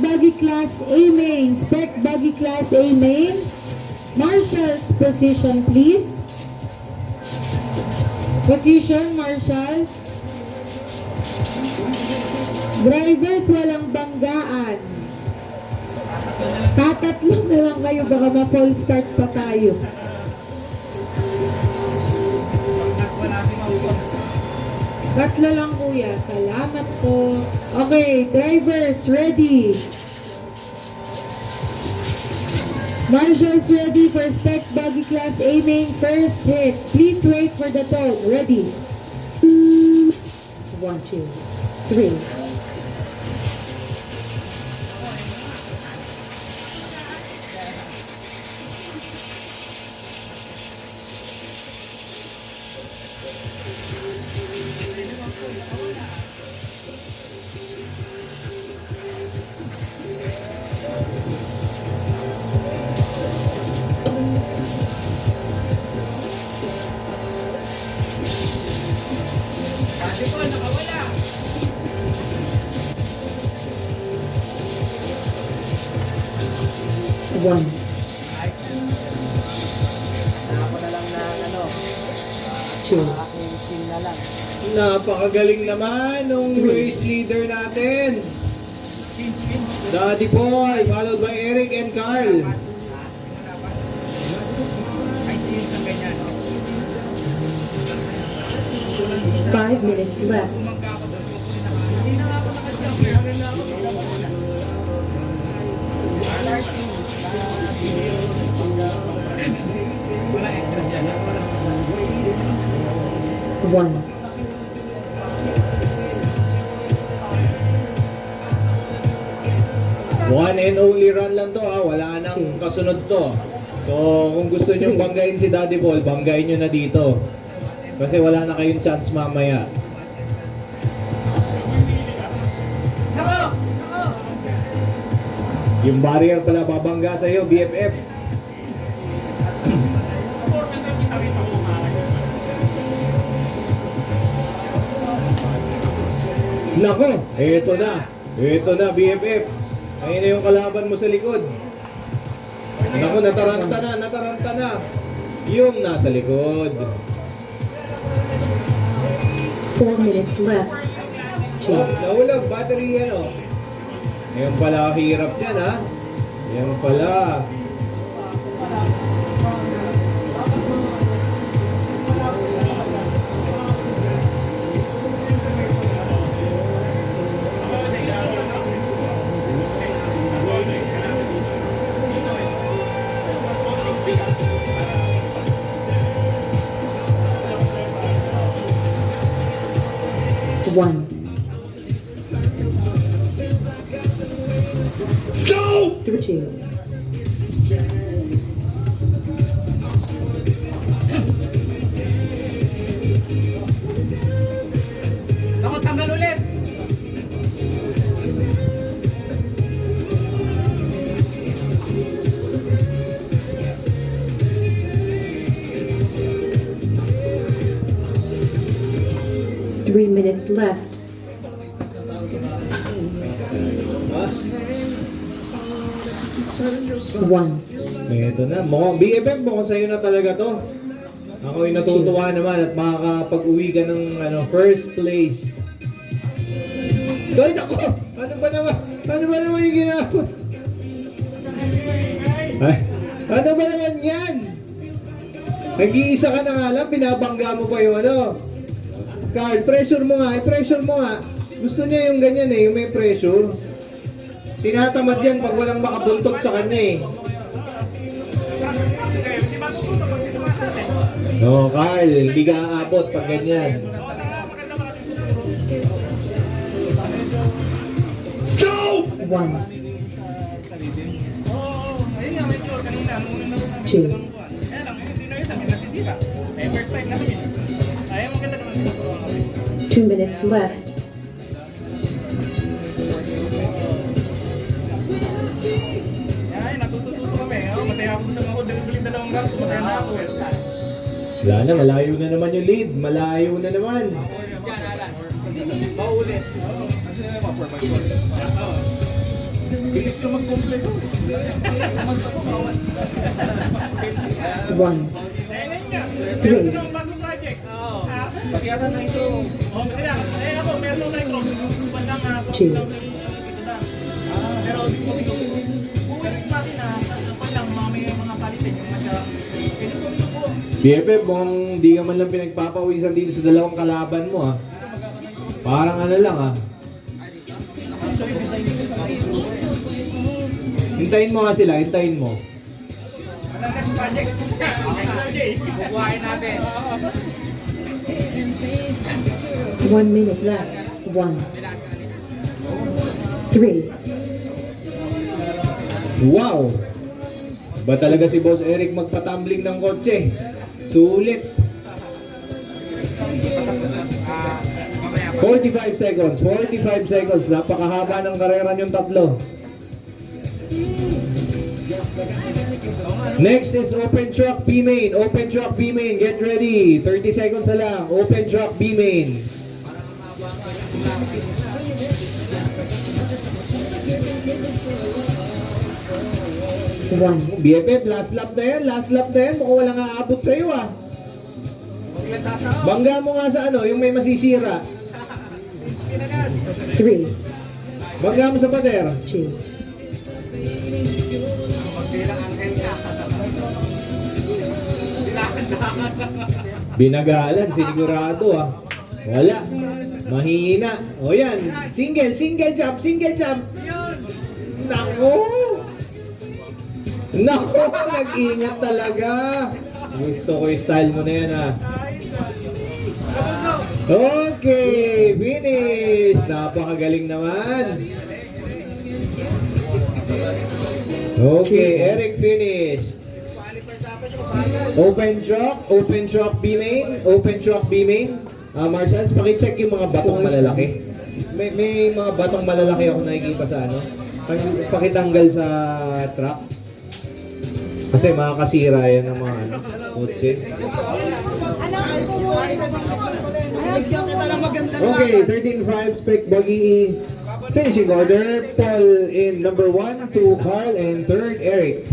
Buggy Class A main. Spec Buggy Class A main. Marshals, position please. Position, marshals. Drivers, walang banggaan. Tatatlo na lang kayo, baka ma-full start pa tayo. Tatlo lang kuya, salamat po. Okay, drivers, ready. Marshals ready for Spec Buggy Class A main first hit. Please wait for the tone. Ready. 1, 2, 3. One. Ako na lang na ano, Two. aking sim na lang. Napakagaling naman nung race leader natin. Daddy Boy, followed by Eric and Carl. Ay, hindi sa ganyan. 5 minutes left. Hindi na ako nakadyan. One. One and only run lang to ha, wala nang kasunod to. So kung gusto nyo banggain si Daddy Paul, banggain nyo na dito. Kasi wala na kayong chance mamaya. Yung barrier pala babangga sa'yo, BFF. Nako, eto na. Eto na, BFF. Ayun na yung kalaban mo sa likod. Nako, nataranta na. Yung nasa likod. 4 minutes left. Oh, nahulog, battery yan oh. Ngayon pala hirap yan ha. Ngayon pala. One. Go! 2. Ako, tanggal ulit. Three minutes left. One. Ito na. BFF mukhang sa'yo na talaga to. Ako'y natutuwa naman at makakapag-uwi ka ng first place. Ay, ako! Ano ba naman yung ginagawa? Ay, ano ba naman yan? Nag-iisa ka na nga lang, binabangga mo pa yung Carl, pressure mo nga, i-pressure mo nga. Gusto niya yung ganyan yung may pressure. Tinatamad yan pag walang makabuntot sa kanya No, Carl, hindi ka aabot pag ganyan. Go! One. Two. 2 minutes left. Ay, natututo kami. Masaya ako sa mga ulit dalawang gato. Masaya na ako. Wala na, malayo na naman yung lead. Malayo na naman. Paulit. Bilis ka mag-complete. 1, Ngayon nga. Three. Meron ng bagong project. Oo. Pag yata na ito. Oo, kasi lang. Ako, meron na ito. Bandang Chill. ito na. Pero di ko ito. Kung yung makina, pa lang, may mga palitin yung masya. Ganito po. BFF, mukhang di ka man lang pinagpapawisan dito sa dalawang kalaban mo ah. Parang ano lang ah. Hintayin mo nga sila, hintayin mo. Next project. Bukuhain natin. 1 minute left. 1, 3, Wow! Ba talaga si Boss Eric magpatumbling ng kotse? Sulit! 45 seconds, 45 seconds. Napakahaba ng karera niyong tatlo. Next is open truck B main. Open truck B main. Get ready. 30 seconds na lang. Open truck B main. One. BFF, last lap na yan. Last lap na yan. Mukhang walang aabot sa'yo ah. Bangga mo nga sa ano, yung may masisira. 3, Bangga mo sa pader. 2, Binagalan, sinigurado ah. Wala. Mahina. O yan. Single jump, single jump. Nako! Nako, nag-ingat talaga. Gusto ko yung style mo na yan ah. Okay, finish. Napakagaling naman. Okay, Eric finish. Open truck B main, open truck B main. Marshals, pakicheck yung mga batong malalaki. May mga batong malalaki ako nakikita sa ano. Pakitanggal sa truck. Kasi makakasira yan ng mga ano, kotse. Okay, 13-5, Spec Buggy E. Finishing order, Paul in number 1, 2 Carl, and 3rd Eric.